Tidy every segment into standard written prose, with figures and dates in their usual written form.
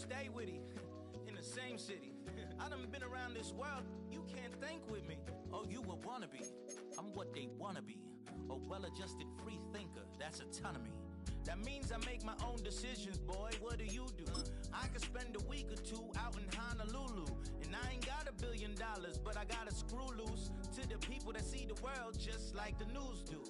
stay with him in the same city. I done been around this world, you can't think with me. Oh, you a wannabe. I'm what they wanna be. A well-adjusted free thinker, that's autonomy. That means I make my own decisions, boy, what do you do? I could spend a week or two out in Honolulu, and I ain't got $1 billion, but I got a screw loose to the people that see the world just like the news do.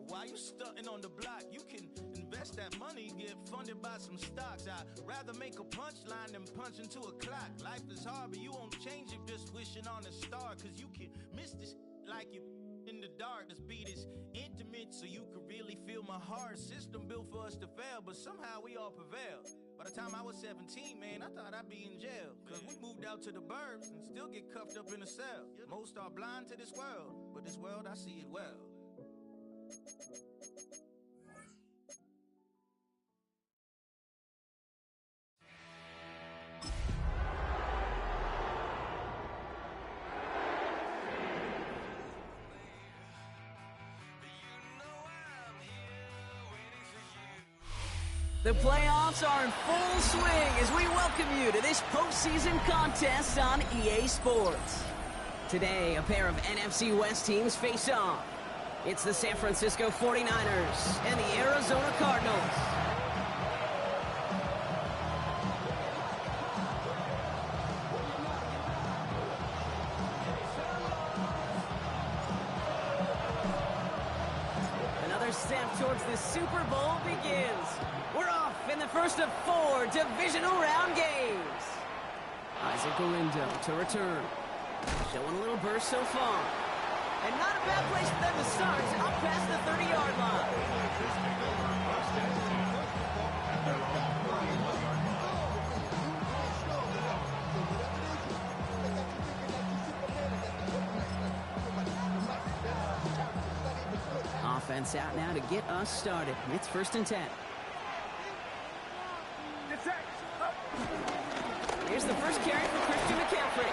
While you stunting on the block, you can invest that money, get funded by some stocks. I'd rather make a punchline than punch into a clock. Life is hard, but you won't change it just wishing on a star, cause you can miss this like you in the dark. This beat is intimate, so you can really feel my heart. System built for us to fail, but somehow we all prevail. By the time I was 17, man, I thought I'd be in jail, cause we moved out to the burbs and still get cuffed up in a cell. Most are blind to this world, but this world, I see it well. The playoffs are in full swing as we welcome you to this postseason contest on EA Sports. Today, a pair of NFC West teams face off. It's the San Francisco 49ers and the Arizona Cardinals. Another step towards the Super Bowl begins. We're off in the first of 4 divisional round games. Isaac Galindo to return. Showing a little burst so far. And not a bad place for them to start, up past the 30-yard line. Offense out now to get us started. It's 1st and 10. Here's the first carry for Christian McCaffrey.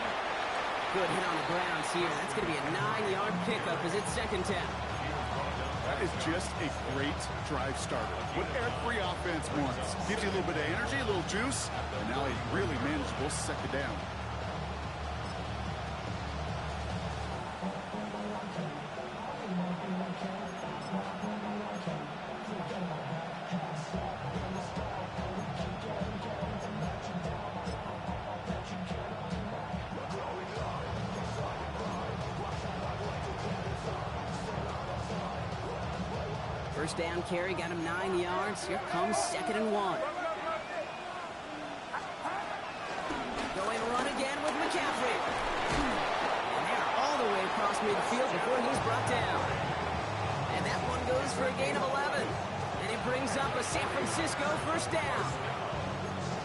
Good hit on the grounds here. That's going to be a 9-yard pickup as it's 2nd down. That is just a great drive starter. What every offense wants. Gives you a little bit of energy, a little juice, and now a really manageable 2nd down. First down carry got him 9 yards. Here comes 2nd and 1. Going run again with McCaffrey. And they're all the way across midfield before he's brought down. And that one goes for a gain of 11. And it brings up a San Francisco 1st down.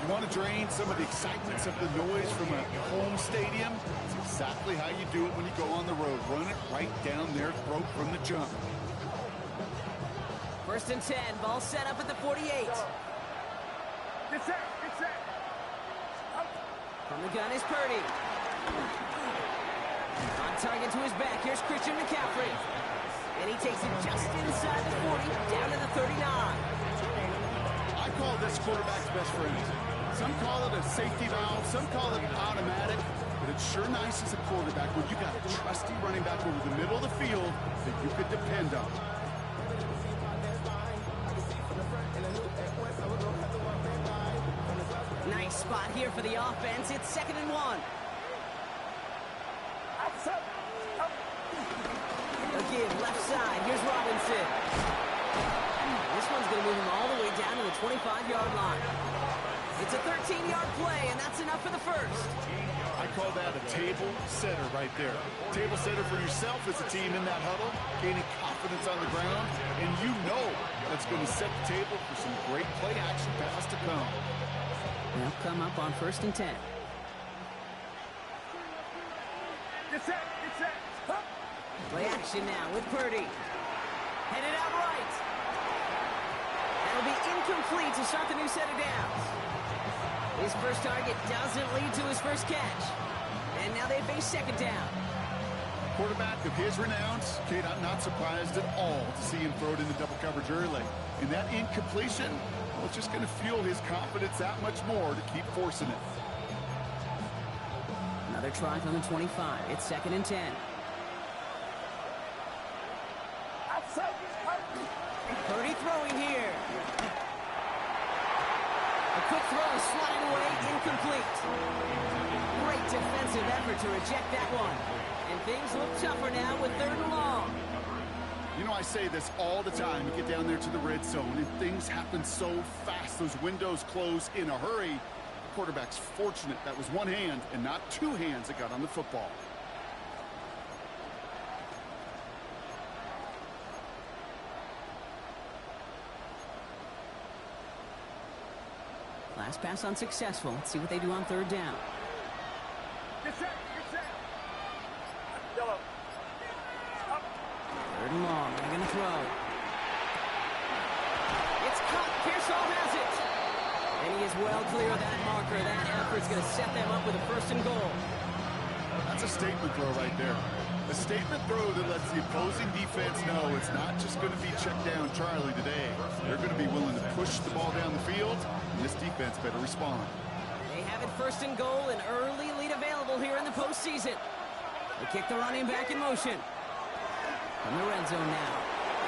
You want to drain some of the excitement, some of the noise from a home stadium? It's exactly how you do it when you go on the road. Run it right down their throat from the jump. 1st and 10, ball set up at the 48. From the gun is Purdy. On target to his back, here's Christian McCaffrey. And he takes it just inside the 40, down to the 39. I call this quarterback's best friend. Some call it a safety valve, some call it an automatic, but it's sure nice as a quarterback when you got a trusty running back over the middle of the field that you could depend on. Nice spot here for the offense. It's 2nd and 1. Again, left side. Here's Robinson. This one's going to move him all the way down to the 25-yard line. It's a 13-yard play, and that's enough for the first. I call that a table setter right there. Table setter for yourself as a team in that huddle, gaining confidence on the ground, and you know that's going to set the table for some great play-action pass to come. They'll come up on 1st and 10. Play action now with Purdy. Headed out right. That'll be incomplete to start the new set of downs. His first target doesn't lead to his first catch. And now they face 2nd down. quarterback of his renowns, Kate, I'm not surprised at all to see him throw it into double coverage early. And that incompletion, well, it's just going to fuel his confidence that much more to keep forcing it. Another try from the 25. It's 2nd and 10. Purdy throwing here. A quick throw is sliding away, incomplete. Great defensive effort to reject that one. And things look tougher now with 3rd and long. You know, I say this all the time. You get down there to the red zone, and things happen so fast. Those windows close in a hurry. The quarterback's fortunate that was one hand and not two hands that got on the football. Last pass unsuccessful. Let's see what they do on 3rd down. Get set. 3rd and long. They're going to throw. It's caught. Pearsall has it. And he is well clear of that marker. That effort's going to set them up with a 1st and goal. That's a statement throw right there. A statement throw that lets the opposing defense know it's not just going to be check down Charlie today. They're going to be willing to push the ball down the field, and this defense better respond. They have it 1st and goal, an early lead available here in the postseason. They kick the running back in motion. From the red zone now.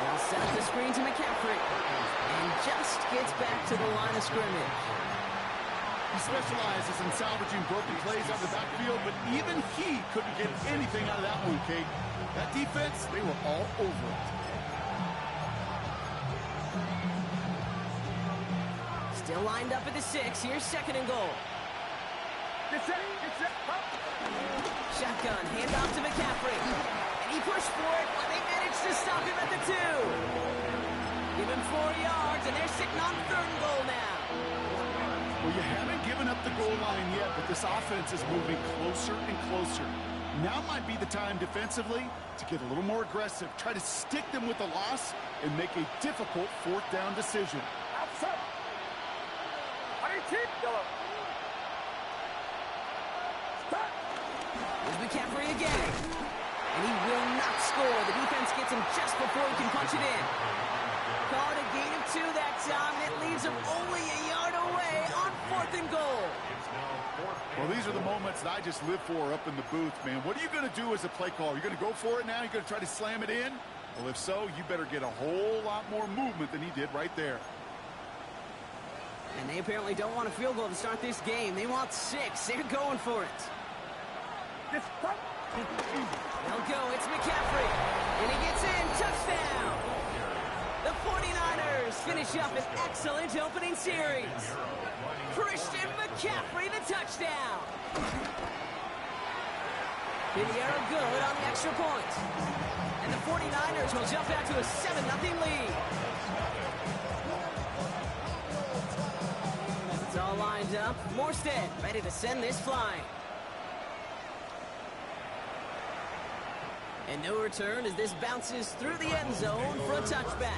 They'll set up the screen to McCaffrey. And just gets back to the line of scrimmage. He specializes in salvaging broken plays out of the backfield, but even he couldn't get anything out of that one, Kate. That defense, they were all over it. Still lined up at the 6. Here's 2nd and goal. Get set. Shotgun, handoff to McCaffrey. And he pushed for it, but they managed to stop him at the 2. Give him 4 yards, and they're sitting on 3rd and goal now. Well, you haven't given up the goal line yet, but this offense is moving closer and closer. Now might be the time defensively to get a little more aggressive, try to stick them with the loss, and make a difficult 4th down decision. Outside. Here's McCaffrey again. And he will not score. The defense gets him just before he can punch it in. Call it a gain of 2 that time. It leaves him only a yard away on 4th and goal. Well, these are the moments that I just live for up in the booth, man. What are you going to do as a play caller? You're going to go for it now? You're going to try to slam it in? Well, if so, you better get a whole lot more movement than he did right there. And they apparently don't want a field goal to start this game. They want 6. They're going for it. They'll go. It's McCaffrey. And he gets in. Touchdown. The 49ers finish up an excellent opening series. Christian McCaffrey, the touchdown. Pinheiro good on the extra point. And the 49ers will jump out to a 7-0 lead. It's all lined up. Morstead ready to send this flying. And no return as this bounces through the end zone for a touchback.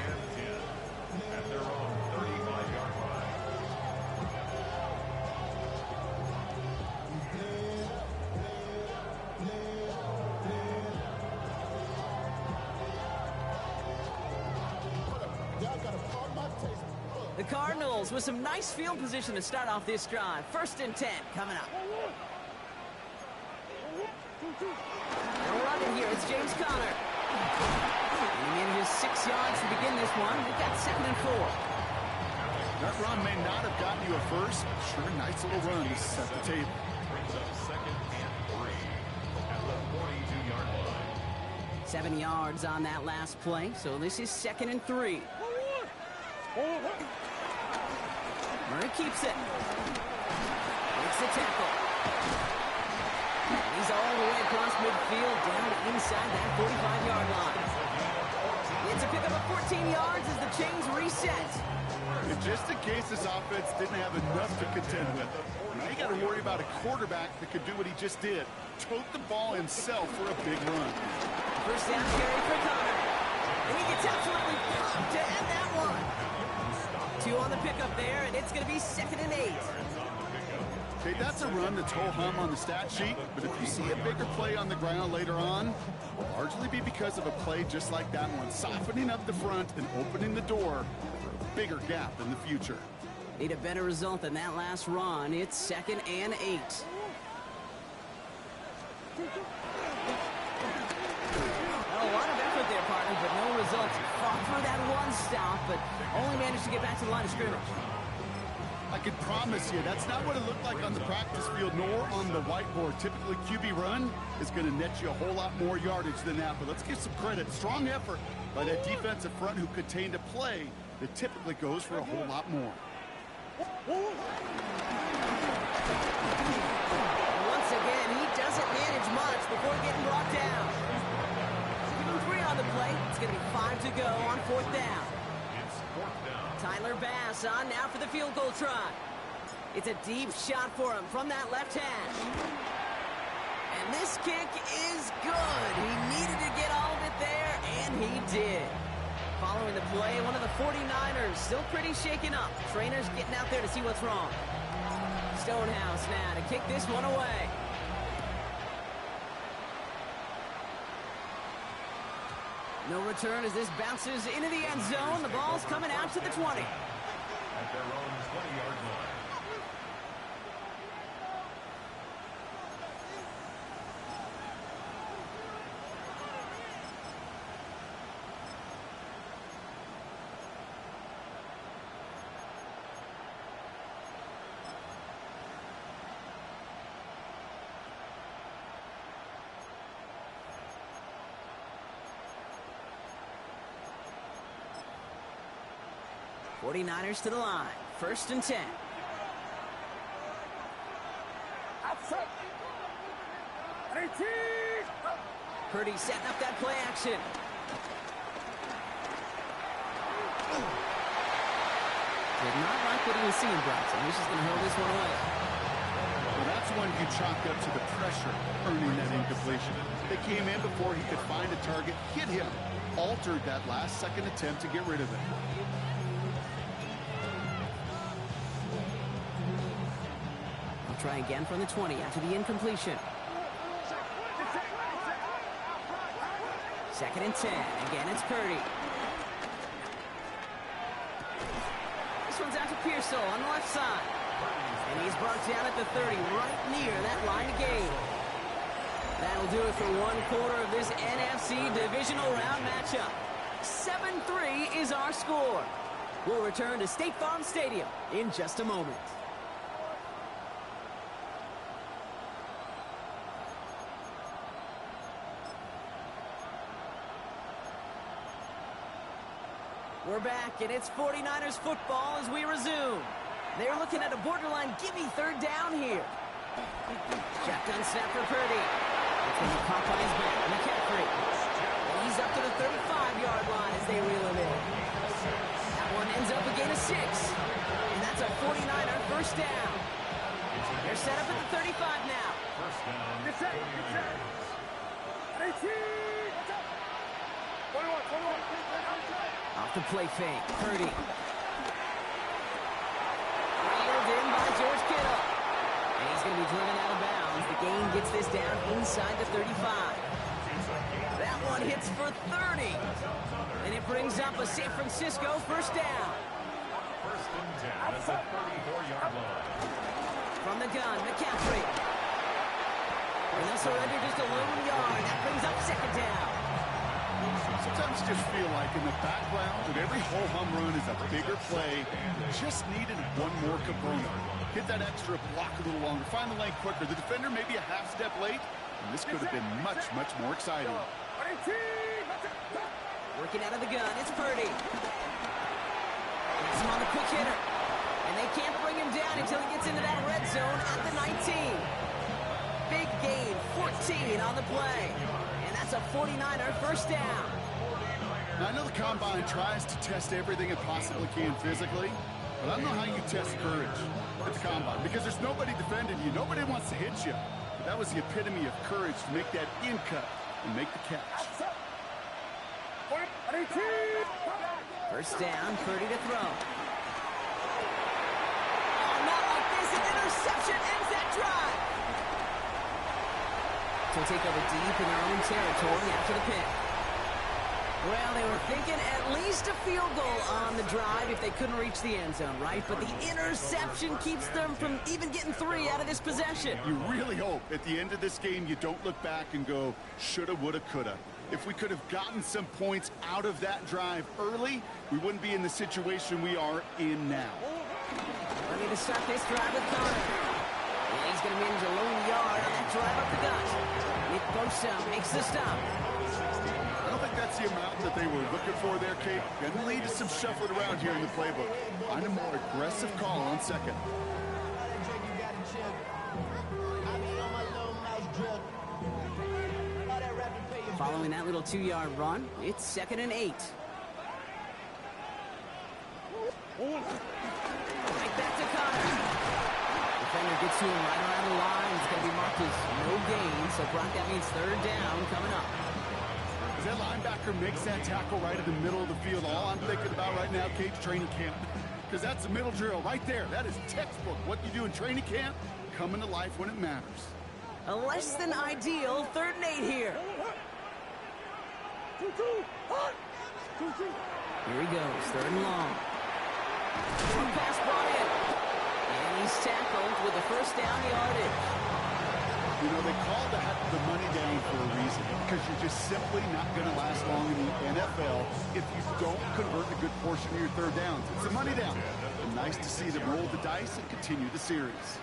At their own 35-yard line. The Cardinals with some nice field position to start off this drive. 1st and 10 coming up. They'll run it here. It's James Conner. And he manages 6 yards to begin this one. They've got 2nd and 4. That run may not have gotten you a first. Sure, nice little run to set the table. Brings up 2nd and 3 at the 42-yard line. 7 yards on that last play. So this is 2nd and 3. Murray keeps it. Makes the tackle. He's all the way across midfield, down inside that 45-yard line. It's a pickup of 14 yards as the chains reset. And just in case this offense didn't have enough to contend with, now you got to worry about a quarterback that could do what he just did. Tote the ball himself for a big run. 1st down carry for Conner. And he gets absolutely pumped to end that one. 2 on the pickup there, and it's going to be 2nd and 8. Okay, that's a run that's ho-hum on the stat sheet, but if you see a bigger play on the ground later on, it'll largely be because of a play just like that one, softening up the front and opening the door for a bigger gap in the future. Need a better result than that last run. It's 2nd and 8. A lot of effort there, partner, but no results. Fought through that one stop, but only managed to get back to the line of scrimmage. I can promise you, that's not what it looked like on the practice field, nor on the whiteboard. Typically, QB run is going to net you a whole lot more yardage than that, but let's give some credit. Strong effort by that defensive front who contained a play that typically goes for a whole lot more. Once again, he doesn't manage much before getting brought down. 3 on the play. It's going to be 5 to go on 4th down. It's 4th down. Tyler Bass on now for the field goal try. It's a deep shot for him from that left hash. And this kick is good. He needed to get all of it there, and he did. Following the play, one of the 49ers still pretty shaken up. Trainers getting out there to see what's wrong. Stonehouse now to kick this one away. No return as this bounces into the end zone. The ball's coming out to the 20. At their own 20-yard line. '49ers to the line. 1st and 10. Purdy setting up that play action. Did not like what he was seeing, Bronson. He's just going to hold this one away. Well, that's one you chalk up to the pressure earning that incompletion. They came in before he could find a target, hit him, altered that last-second attempt to get rid of it. Try again from the 20 after the incompletion. 2nd and 10. Again, it's Purdy. This one's out to Pearsall on the left side. And he's brought down at the 30, right near that line of game. That'll do it for one quarter of this NFC Divisional Round matchup. 7-3 is our score. We'll return to State Farm Stadium in just a moment. We're back, and it's 49ers football as we resume. They're looking at a borderline gimme 3rd down here. Shotgun snap for Purdy. It's going to be caught by his back. McCaffrey. He's up to the 35-yard line as they reel him in. That one ends up a gain of 6. And that's a 49er 1st down. They're set up at the 35 now. 1st down. 21. Off the play fake. Purdy. Reeled in by George Kittle. And he's going to be driven out of bounds. The gain gets this down inside the 35. That one hits for 30. And it brings up a San Francisco 1st down. 1st and 10 at the 34-yard line. From the gun, McCaffrey. And they'll surrender just a lone yard. That brings up 2nd down. Sometimes you just feel like in the background of every ho-hum run is a bigger play. Just needed one more component. Hit that extra block a little longer. Find the lane quicker. The defender may be a half step late, and this could have been much, much more exciting. Working out of the gun, it's Purdy. He's on the quick hitter. And they can't bring him down until he gets into that red zone at the 19. Big gain, 14 on the play. And that's a 49er 1st down. Now, I know the Combine tries to test everything it possibly can physically, but I don't know how you test courage at the Combine because there's nobody defending you. Nobody wants to hit you. But that was the epitome of courage to make that in cut and make the catch. 1st down, Purdy to throw. Oh, not like this, it's interception ends that drive. So take over deep in their own territory after the pick. Well, they were thinking at least a field goal on the drive if they couldn't reach the end zone, right? But the interception keeps them from even getting 3 out of this possession. You really hope at the end of this game you don't look back and go, shoulda, woulda, coulda. If we could have gotten some points out of that drive early, we wouldn't be in the situation we are in now. Ready to start this drive with Connor. And he's going to manage a lone yard on that drive up the gut. Nick Bosa makes the stop. I don't think that's the amount that they were looking for there, Kate. Going to lead to some shuffling around here in the playbook. Find a more aggressive call on second. Following that little 2-yard run, it's 2nd and 8. Right back to Connor. Defender gets to him right around the line. It's going to be marked as no gain. So, Brock, that means 3rd down coming up. As that linebacker makes that tackle right in the middle of the field, all I'm thinking about right now, Kate's training camp. Because that's the middle drill right there. That is textbook. What you do in training camp, coming to life when it matters. A less than ideal 3rd and 8 here. Here he goes, 3rd and long. Pass brought in. And he's tackled with the 1st down yardage. You know, they call that the money down for a reason, because you're just simply not going to last long in the NFL if you don't convert a good portion of your 3rd downs. It's a money down. And nice to see them roll the dice and continue the series.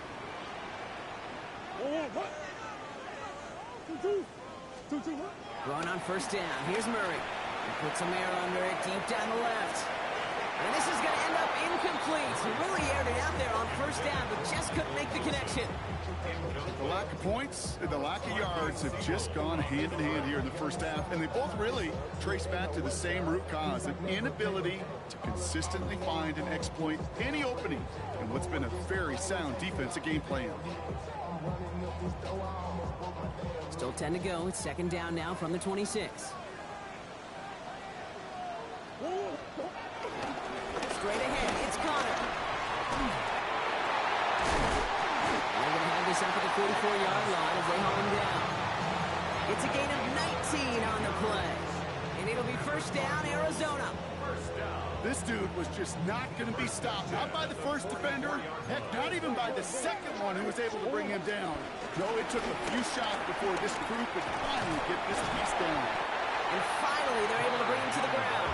Going on 1st down. Here's Murray. He puts some air under it deep down the left. And this is going to end up incomplete. He really aired it out there on 1st down, but just couldn't make the connection. The lack of points and the lack of yards have just gone hand in hand here in the 1st half, and they both really trace back to the same root cause, an inability to consistently find and exploit any opening in what's been a very sound defensive game plan. Still 10 to go. It's 2nd down now from the 26. Straight ahead, it's Connor. They're going to have this up at the 44-yard line as they haul him down. It's a gain of 19 on the play. And it'll be 1st down, Arizona. This dude was just not going to be stopped. Not by the 1st defender. Heck, not even by the 2nd one who was able to bring him down. No, it took a few shots before this crew could finally get this piece down. And finally, they're able to bring him to the ground.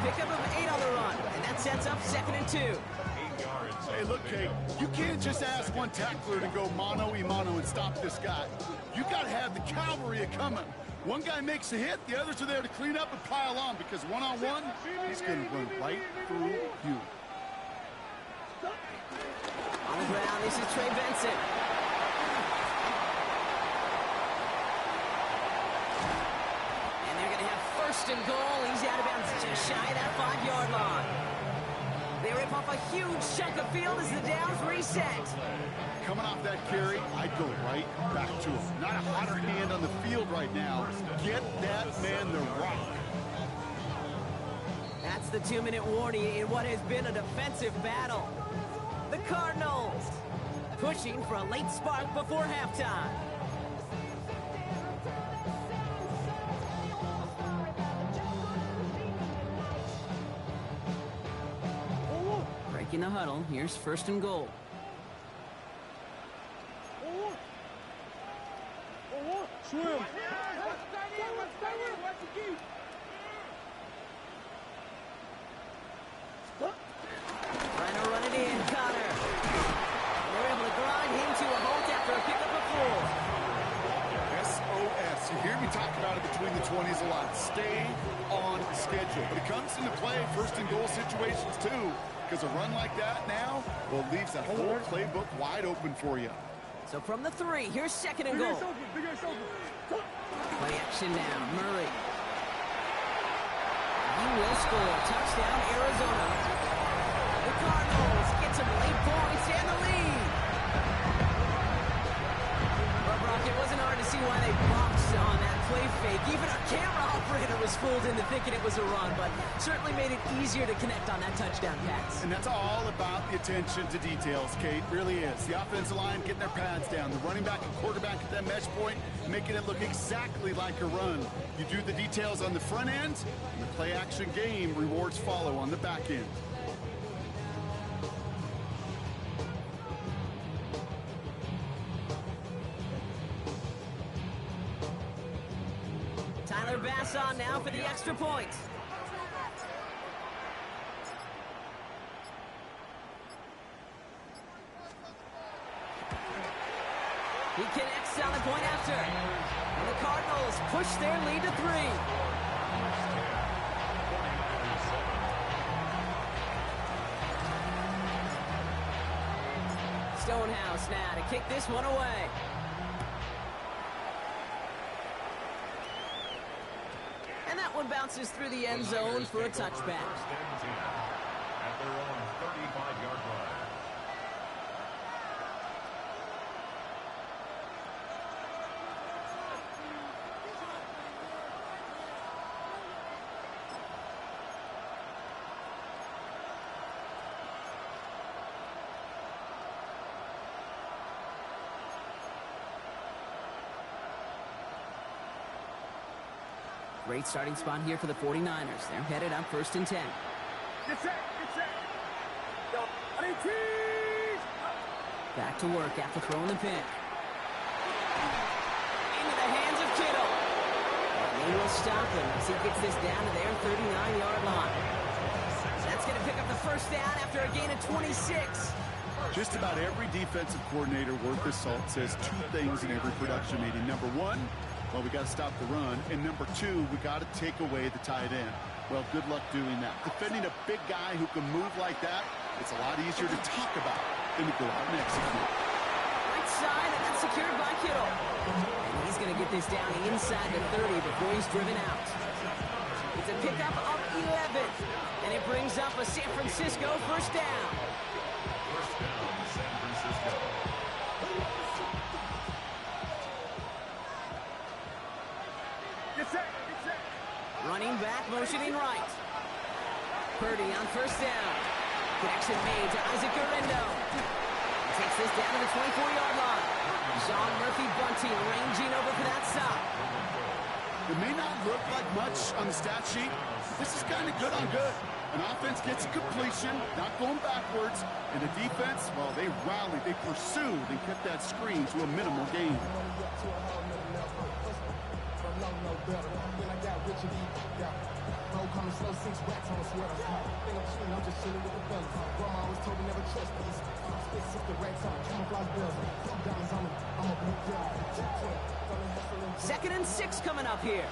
Pickup of 8 on the run, and that sets up 2nd and 2. Hey, look, Kate, you can't just ask one tackler to go mano-a-mano and stop this guy. You got to have the cavalry coming. One guy makes a hit, the others are there to clean up and pile on, because one-on-one, he's going to run right through you. On the ground, this is Trey Benson. And they're going to have 1st and goal. He's out of bounds just shy of that 5-yard line. They rip off a huge chunk of field as the downs reset. Coming off that carry, I'd go right back to him. Not a hotter hand on the field right now. Get that man the rock. That's the 2-minute warning in what has been a defensive battle. The Cardinals pushing for a late spark before halftime. Breaking the huddle, here's 1st and goal. Swim. Trying to run it in, Connor. They're able to grind him to a halt after a pickup of 4. SOS. You hear me talk about it between the 20s a lot. Stay on schedule. But it comes into play 1st and goal situations too. Because a run like that now, well, leaves that whole playbook wide open for you. So from the 3, here's 2nd and goal. Play action now, Murray. He will score. Touchdown, Arizona. The Cardinals get some late points and the lead. Well, Brock, it wasn't hard to see why they boxed on that play fake. Even our camera operator was fooled into thinking it was a run, but certainly made it easier to connect on that touchdown pass. And that's all about the attention to details, Kate. Really is. The offensive line getting their pads down. The running back and quarterback at that mesh point, making it look exactly like a run. You do the details on the front end, and the play-action game rewards follow on the back end. Tyler Bass on now for the extra point. He connects on the point after. And the Cardinals push their lead to 3. Stonehouse now to kick this one away. And that one bounces through the end zone for a touchback. At their own 35-yard line. Great starting spot here for the 49ers. They're headed up 1st and 10. Back to work after throwing the pick. Into the hands of Kittle. And they will stop him as he gets this down to their 39-yard line. That's going to pick up the first down after a gain of 26. Just about every defensive coordinator worth his salt says 2 things in every production meeting. Number 1, well, we got to stop the run. And number 2, we got to take away the tight end. Well, good luck doing that. Defending a big guy who can move like that, it's a lot easier to talk about than to go out and execute. Right side, and that's secured by Kittle. And he's going to get this down inside the 30 before he's driven out. It's a pickup of 11. And it brings up a San Francisco first down. First down, San Francisco. Running back, motioning right. Purdy on first down. Connection made to Isaac Guerrero. Takes this down to the 24-yard line. Sean Murphy-Bunting ranging over for that stop. It may not look like much on the stat sheet. This is kind of good on good. An offense gets a completion, not going backwards. And the defense, well, they rallied, they pursued, and kept that screen to a minimal gain. Second and 6 coming up here.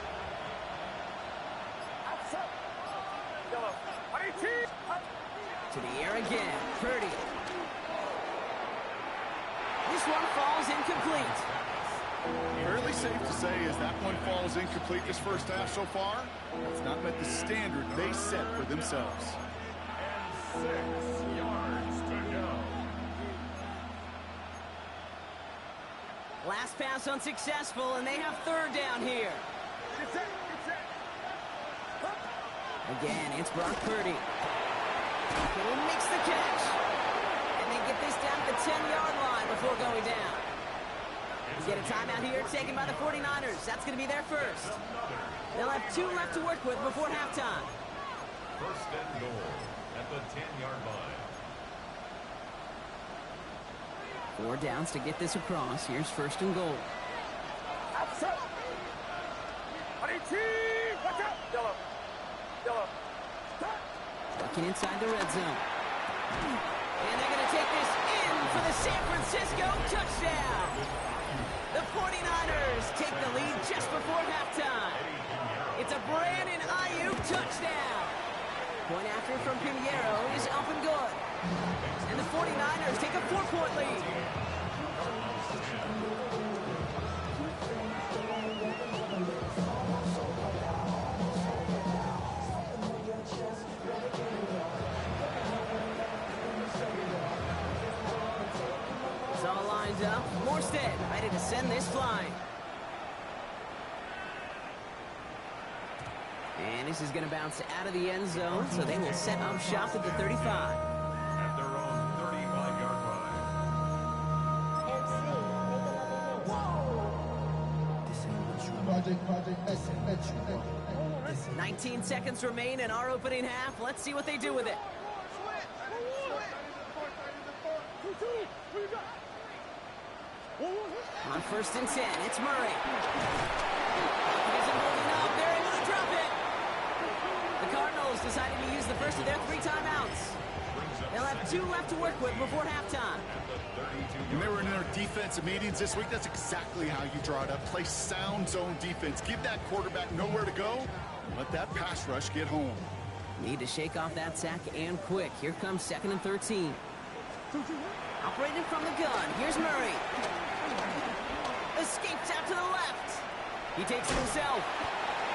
To the air again, Purdy. This one falls incomplete. Fairly safe to say as that one falls incomplete this first half so far, it's not met the standard they set for themselves. And 6 yards to go. Last pass unsuccessful, and they have third down here. Again, it's Brock Purdy. Kittle makes the catch. And they get this down to the 10-yard line before going down. We get a timeout here taken by the 49ers. That's going to be their first. They'll have 2 left to work with before halftime. First and goal at the 10-yard line. 4 downs to get this across. Here's first and goal. Looking inside the red zone. And they're going to take this in for the San Francisco touchdown. The 49ers take the lead just before halftime. It's a Brandon Ayuk touchdown. Point after from Pinheiro is up and good. And the 49ers take a 4-point lead. It's all lined up. Morstead ready to send this flying. And this is going to bounce out of the end zone, so they will set up shop at the 35. At their own 35-yard line. 19 seconds remain in our opening half. Let's see what they do with it. On 1st and 10, it's Murray. He isn't holding up. They're able to drop it. The Cardinals decided to use the first of their 3 timeouts. They'll have 2 left to work with before halftime. When they were in their defensive meetings this week, that's exactly how you draw it up. Play sound zone defense. Give that quarterback nowhere to go. And let that pass rush get home. Need to shake off that sack and quick. Here comes 2nd and 13. Operating from the gun. Here's Murray. Escapes out to the left. He takes it himself.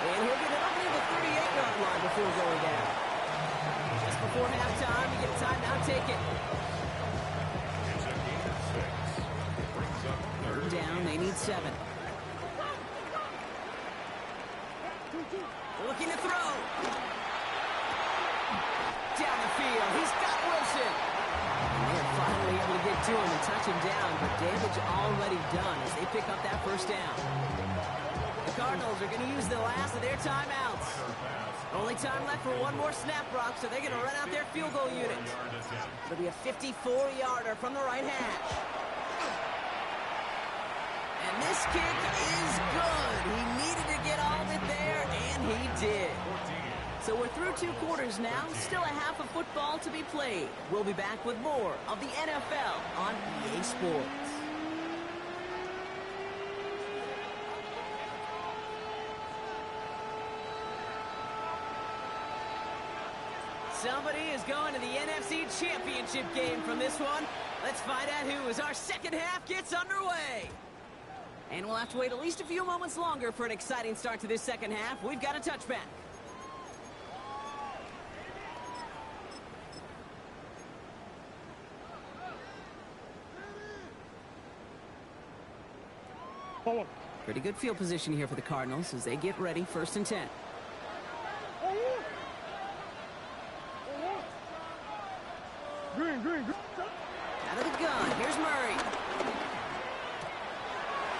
And he'll get it up near the 38-yard line before going down. Just before halftime, you get a timeout, take it. Third down, they need 7. Looking to throw. Down the field, he's got Wilson. And they're finally able to get to him and touch him down, but damage already done as they pick up that first down. The Cardinals are going to use the last of their timeouts. Only time left for one more snap, Brock, so they're going to run out their field goal unit. It'll be a 54-yarder from the right hash. And this kick is good. He needed to get all of it there, and he did. So we're through 2 quarters now. Still a half of football to be played. We'll be back with more of the NFL on EA Sports. Somebody is going to the NFC Championship game from this one. Let's find out who as our second half gets underway. And we'll have to wait at least a few moments longer for an exciting start to this second half. We've got a touchback. Pretty good field position here for the Cardinals as they get ready. 1st and 10. Out of the gun. Here's Murray.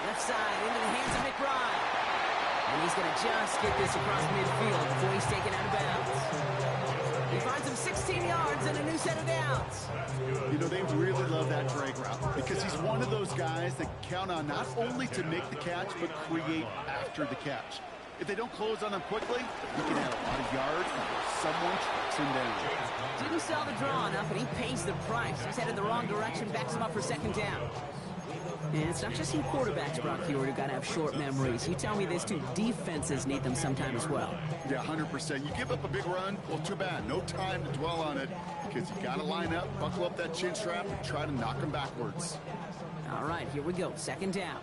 Left side into the hands of McBride. And he's going to just get this across midfield before he's taken out of bounds. He finds him 16 yards and a new set of downs. You know, they really love that drag route because he's one of those guys that count on not only to make the catch, but create after the catch. If they don't close on him quickly, he can add a lot of yards before someone tracks him down. Didn't sell the draw enough, and he pays the price. He's headed the wrong direction, backs him up for 2nd down. And it's not just you quarterbacks, Brock Hewitt, who got to have short memories. You tell me this too, defenses need them sometime as well. Yeah, 100%. You give up a big run, well, too bad. No time to dwell on it because you got to line up, buckle up that chin strap, and try to knock him backwards. All right, here we go. 2nd down.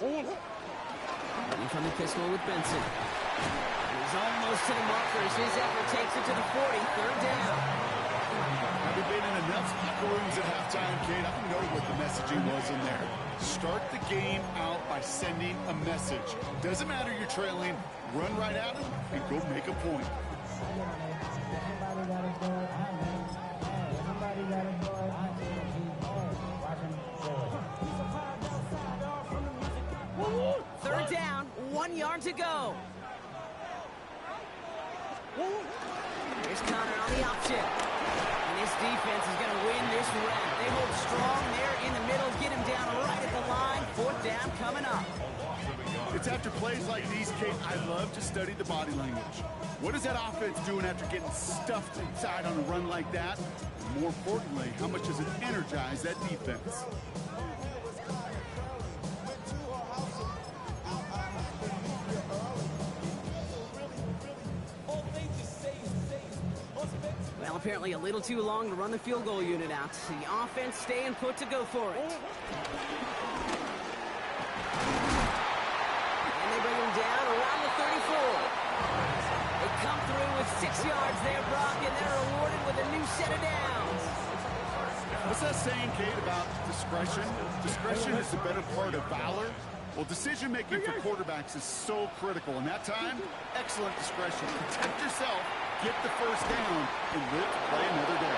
Running from the pistol with Benson. He's almost to the markers. His effort takes it to the 40. 3rd down. Having been in enough locker rooms at halftime, Kate, I know what the messaging was in there. Start the game out by sending a message. Doesn't matter you're trailing, run right at him and go make a point. Third down, 1 yard to go. Here's Connor on the option. And this defense is going to win this round. They hold strong there in the middle, get him down right at the line. 4th down coming up. It's after plays like these, Kate, I love to study the body language. What is that offense doing after getting stuffed inside on a run like that? And more importantly, how much does it energize that defense? Well, apparently a little too long to run the field goal unit out. The offense staying put to go for it. And they bring him down around the 34. They come through with 6 yards there, Brock, and they're rewarded with a new set of downs. What's that saying, Kate, about discretion? Discretion is the better part of valor. Well, decision-making for quarterbacks is so critical. In that time, excellent discretion. Protect yourself, get the first down, and live to play another day.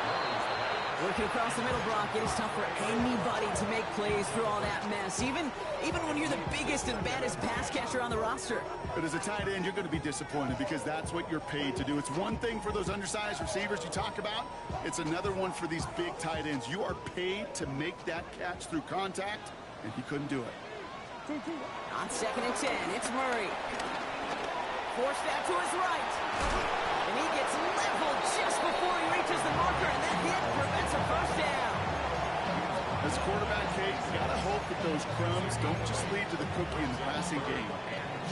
Working across the middle, Brock, it is tough for anybody to make plays through all that mess, even when you're the biggest and baddest pass catcher on the roster. But as a tight end, you're going to be disappointed because that's what you're paid to do. It's one thing for those undersized receivers you talk about. It's another one for these big tight ends. You are paid to make that catch through contact, and he couldn't do it. On 2nd and 10, it's Murray. Forced out to his right. And he gets leveled just before he reaches the marker, and that hit prevents a first down. As quarterback, Kate, you got to hope that those crumbs don't just lead to the cookie in the passing game.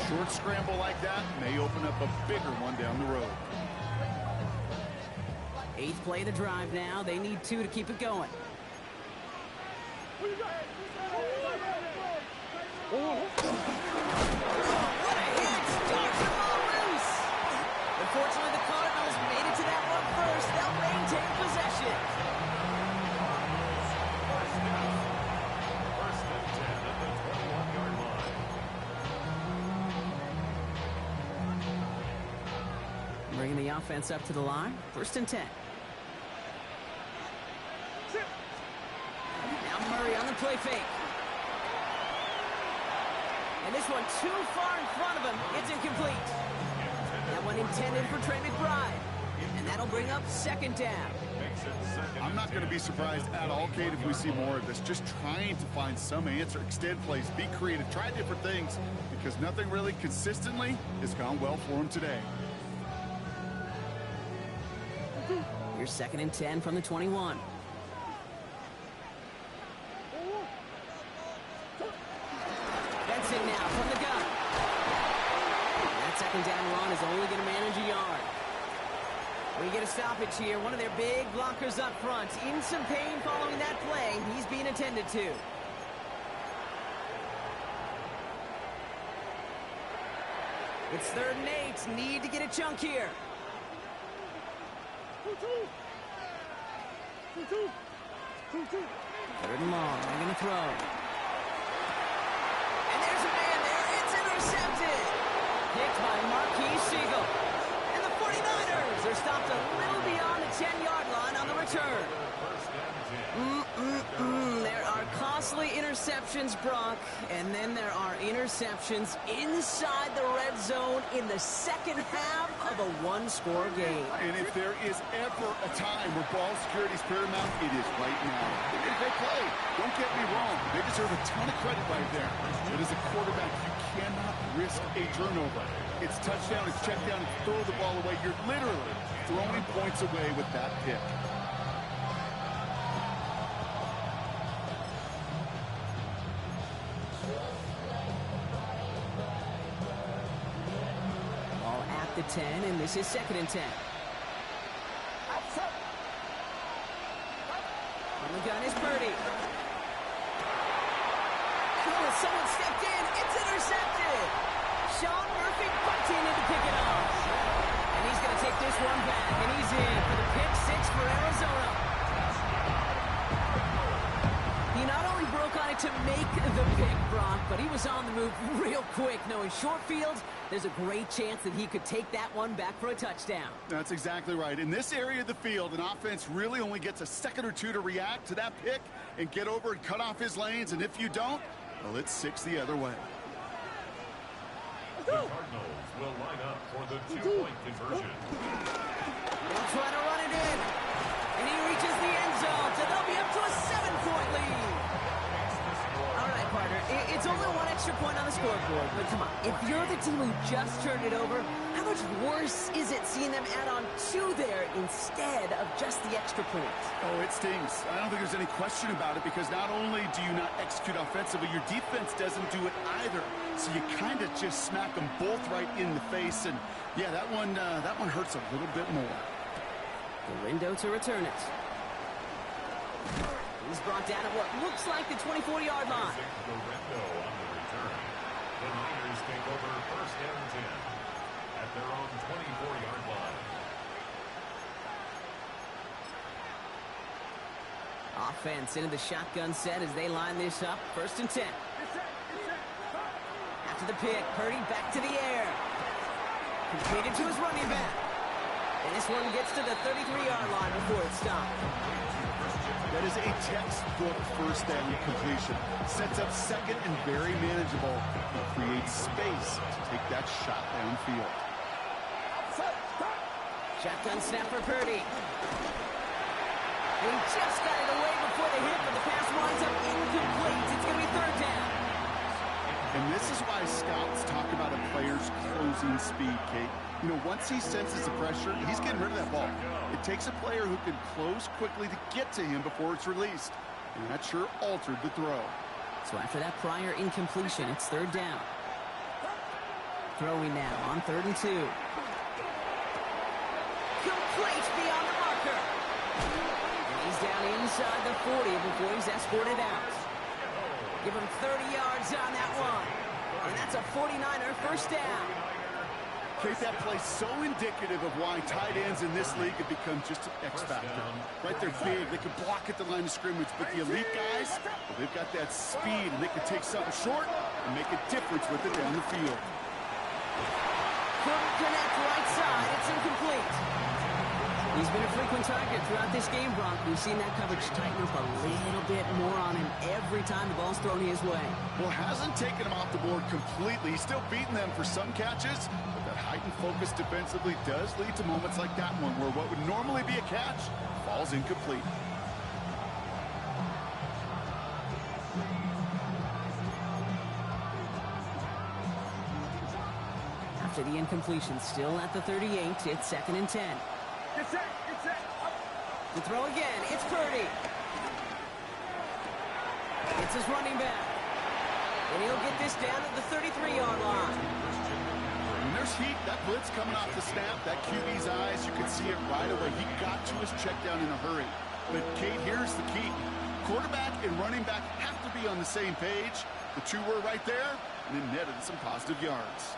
Short scramble like that may open up a bigger one down the road. 8th play of the drive now. They need 2 to keep it going. What a hit! Starts the ball loose! Unfortunately, the Cardinals made it to that one first. They'll maintain possession. First and 10 at the 21-yard line. Bringing the offense up to the line. 1st and 10. Now Murray on the play fake. And this one too far in front of him. It's incomplete. That one intended for Trey McBride. And that'll bring up 2nd down. I'm not going to be surprised at all, Kate, if we see more of this. Just trying to find some answer, extend plays, be creative, try different things, because nothing really consistently has gone well for him today. Here's 2nd and 10 from the 21. Benson now from the gun. That 2nd down run is only going to manage a yard. We get a stoppage here. One of their big blockers up front. In some pain following that play. He's being attended to. It's 3rd and 8. Need to get a chunk here. 3rd and long. They're going to throw. And there's a man there. It's intercepted. Picked by Marquise Siegel. And the 49ers are stopped a little beyond the 10-yard line on the return. There are costly interceptions, Brock, and then there are interceptions inside the red zone in the second half of a one-score game. And if there is ever a time where ball security is paramount, it is right now. They did a great play. Don't get me wrong. They deserve a ton of credit right there. But as a quarterback, you cannot risk a turnover. It's touchdown, it's check down, it's throw the ball away. You're literally throwing points away with that pick. The 10, and this is 2nd and 10. On the gun is Purdy. Oh, someone stepped in. It's intercepted. Sean Murphy bunting in to pick it off. And he's going to take this one back, and he's in for the pick 6 for Arizona. He not only broke on it to make the pick, Brock, but he was on the move real quick, knowing short field, there's a great chance that he could take that one back for a touchdown. That's exactly right. In this area of the field, an offense really only gets a second or two to react to that pick and get over and cut off his lanes, and if you don't, well, it's 6 the other way. The Cardinals will line up for the 2-point conversion. They'll try to run it in, and he reaches the end zone, so they'll be up to a 7-point lead. All right, partner, it's only one extra point on the scoreboard, but come on, if you're the team who just turned it over, how much worse is it seeing them add on 2 there instead of just the extra point? Oh, it stings. I don't think there's any question about it, because not only do you not execute offensively, your defense doesn't do it either. So you kind of just smack them both right in the face, and yeah, that one hurts a little bit more. Galindo to return it. He's brought down at what looks like the 24-yard line. Galindo on the return. The Niners take over 1st and 10 at their own 24-yard line. defense into the shotgun set as they line this up. 1st and 10. After the pick, Purdy back to the air. Completed to his running back. And this one gets to the 33-yard line before it stopped. That is a textbook first down completion. Sets up second and very manageable. It creates space to take that shot downfield. Shotgun snap for Purdy. He just got it away before the hit, but the pass winds up incomplete. It's going to be 3rd down. And this is why scouts talk about a player's closing speed, Kate. You know, once he senses the pressure, he's getting rid of that ball. It takes a player who can close quickly to get to him before it's released. And that sure altered the throw. So after that prior incompletion, it's 3rd down. Throwing now on 3rd and 2. Complete beyond the marker. And he's down inside the 40 before he's escorted out. Give him 30 yards on that one. And that's a 49er first down. Kate, that play so indicative of why tight ends in this league have become just an X factor. Right, they're big, they can block at the line of scrimmage, but the elite guys, well, they've got that speed, and they can take something short and make a difference with it down the field. Couldn't connect right side, it's incomplete. He's been a frequent target throughout this game, Brock. We've seen that coverage tighten up a little bit more on him every time the ball's thrown his way. Well, hasn't taken him off the board completely. He's still beating them for some catches, but that heightened focus defensively does lead to moments like that one where what would normally be a catch falls incomplete. After the incompletion, still at the 38, it's 2nd and 10. To throw again, it's Purdy. It's his running back. And he'll get this down at the 33-yard line. When there's heat, that blitz coming off the snap, that QB's eyes, you can see it right away. He got to his check down in a hurry. But, Kate, here's the key. Quarterback and running back have to be on the same page. The two were right there, and it netted some positive yards.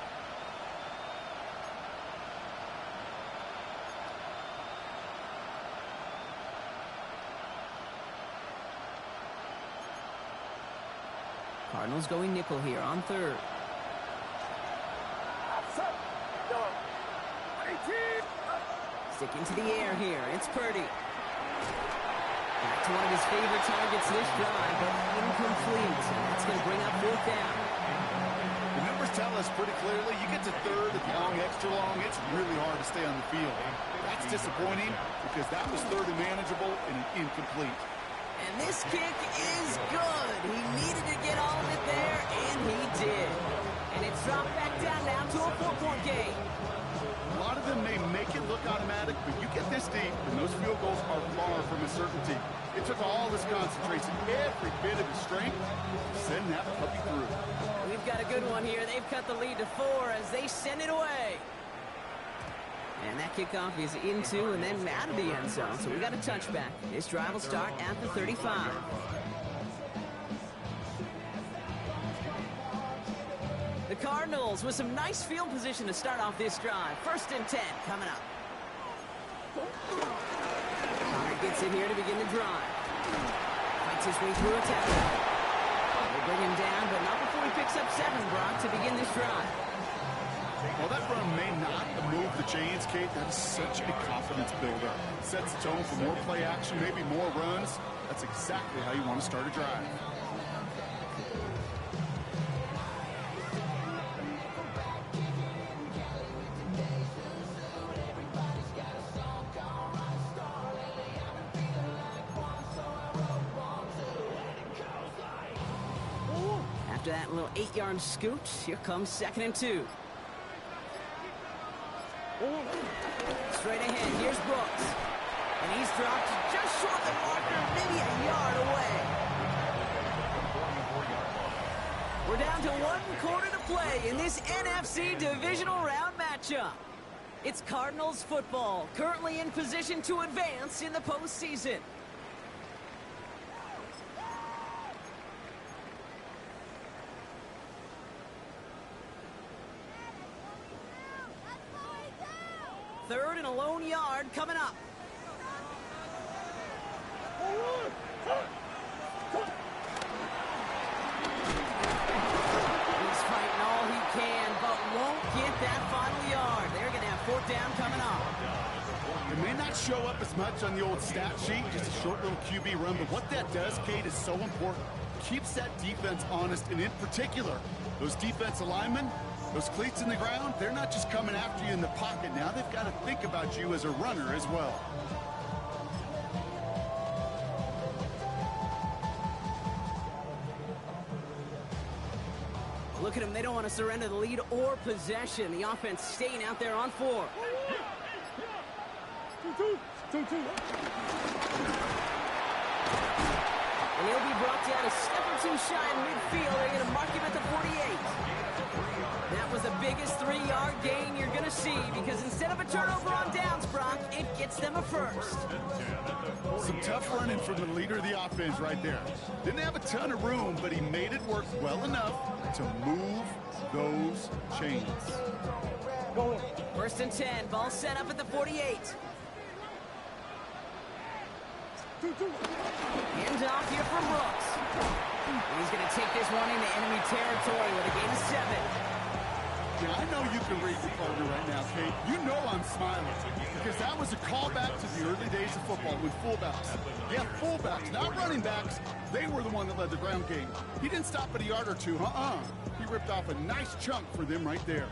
Cardinals going nickel here on 3rd. Sticking to the air here. It's Purdy. Back to one of his favorite targets this drive, but incomplete. And that's going to bring up 4th down. The numbers tell us pretty clearly, you get to 3rd and long, extra long, it's really hard to stay on the field. That's disappointing because that was 3rd and manageable and an incomplete. And this kick is good. He needed to get all of it there, and he did. And it's dropped back down now to a 4-point game. A lot of them may make it look automatic, but you get this deep, and those field goals are far from a certainty. It took all this concentration, every bit of his strength, to send that puppy through. We've got a good one here. They've cut the lead to 4 as they send it away. And that kickoff is into and then out of the end zone. So we got a touchback. This drive will start at the 35. The Cardinals with some nice field position to start off this drive. 1st and 10 coming up. Connor gets in here to begin the drive. Fights his way through a tackle. They bring him down, but not before he picks up 7, Brock, to begin this drive. Well, that run may not move the chains, Kate. That is such a confidence builder. Sets the tone for more play action, maybe more runs. That's exactly how you want to start a drive. After that little 8-yard scoot, here comes 2nd and 2. Straight ahead, here's Brooks. And he's dropped just short of the marker, maybe a yard away. We're down to 1 quarter to play in this NFC Divisional Round matchup. It's Cardinals football, currently in position to advance in the postseason. Third and a lone yard coming up. won't get that final yard. They're going to have fourth down coming up. It may not show up as much on the old stat sheet, just a short little QB run, but what that does, Kate, is so important. Keeps that defense honest, and in particular, those defensive linemen, those cleats in the ground, they're not just coming after you in the pocket. Now they've got to think about you as a runner as well. Look at them. They don't want to surrender the lead or possession. The offense staying out there on 4. And he'll be brought down a step or two shy in midfield. They're going to mark him at the 48. That was the biggest 3-yard gain you're going to see because instead of a turnover on downs, Brock, it gets them a first. Some tough running from the leader of the offense right there. Didn't have a ton of room, but he made it work well enough to move those chains. First and 10. Ball set up at the 48. Hands off here from Brooks. And he's going to take this one into enemy territory with a gain of 7. Yeah, I know you can read the partner right now, Kate. You know I'm smiling because that was a callback to the early days of football with fullbacks. Yeah, fullbacks, not running backs. They were the one that led the ground game. He didn't stop at a yard or two, He ripped off a nice chunk for them right there.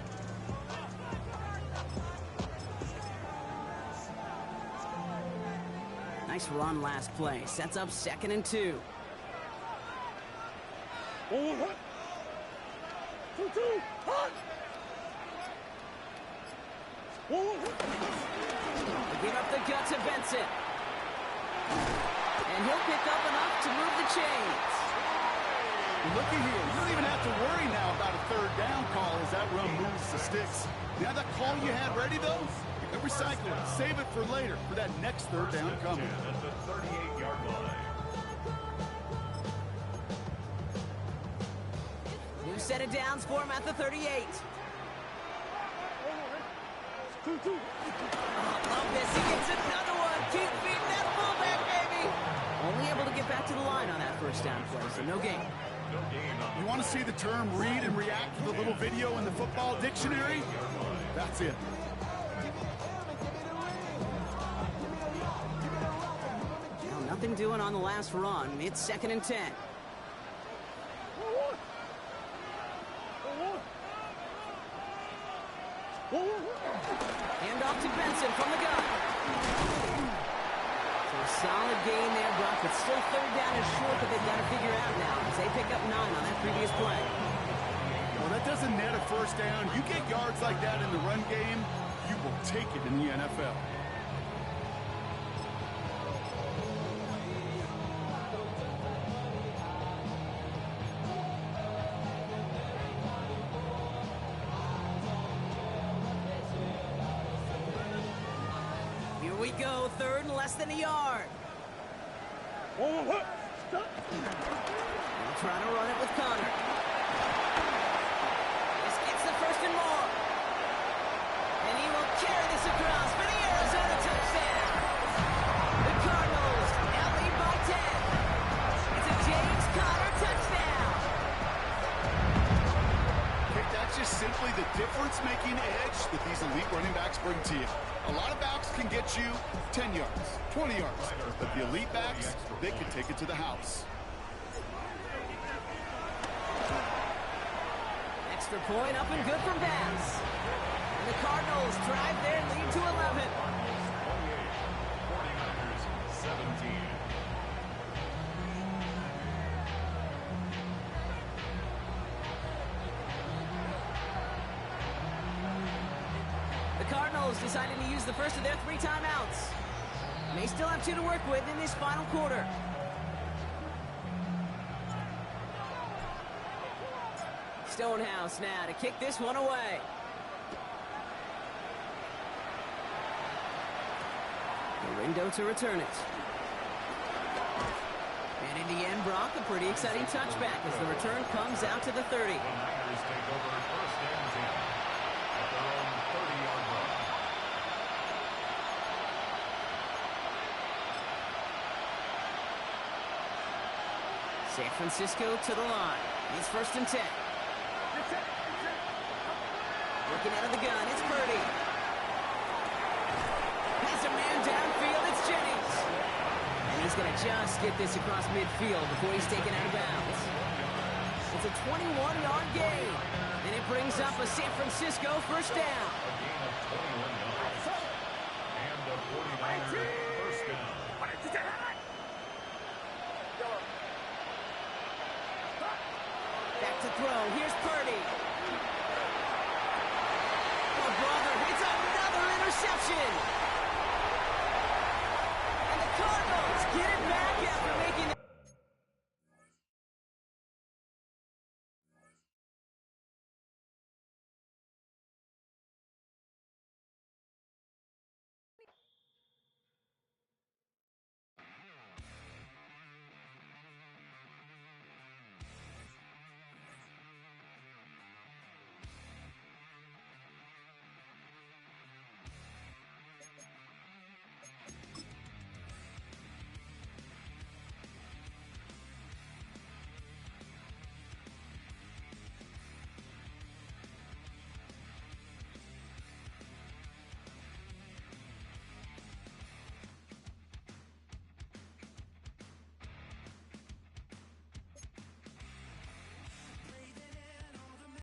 Nice run last play. Sets up 2nd and 2. They give up the gut to Benson. And he'll pick up enough to move the chains. Looky here. You don't even have to worry now about a 3rd down call as that run moves the sticks. Now that call you had ready, though, recycle it. Save it for later for that next 3rd down coming. At the 38-yard line. New set of downs for him at the 38. Love this. He gets another one. Keep beating that fullback, baby. Only able to get back to the line on that first down play, so no gain. You want to see the term read and react to the little video in the football dictionary? That's it. Nothing doing on the last run. It's 2nd and 10. Hand off to Benson from the gun. So a solid gain there, Brock, but still 3rd down is short that they've got to figure out now as they pick up 9 on that previous play. Well, that doesn't net a first down. You get yards like that in the run game, you will take it in the NFL. We go, 3rd and less than a yard. They'll try to run it with Connor. This gets the 1st and more. And he will carry this across for the Arizona touchdown. The Cardinals now lead by 10. It's a James Conner touchdown. That's just simply the difference-making edge that these elite running backs bring to you. A lot of backs can get you 10 yards, 20 yards, but the elite backs, they can take it to the house. Extra point up and good from Bass. And the Cardinals drive their lead to 11. 49ers 17. The Cardinals decided to use the first of their 3 timeouts. They still have 2 to work with in this final quarter. Stonehouse now to kick this one away. Rindo to return it. And in the end, Brock, a pretty exciting touchback as the return comes out to the 30. The Niners take over 1st and 10 at their own 30-yard line. San Francisco to the line. It's 1st and 10. Looking out of the gun, it's Purdy. Has a man downfield, it's Jennings. And he's going to just get this across midfield before he's taken out of bounds. It's a 21-yard gain, and it brings up a San Francisco first down. A gain of 21 yards. And the 49ers first down. Back to throw. Here's Purdy. Oh, brother, it's another interception. And the Cardinals get it back after making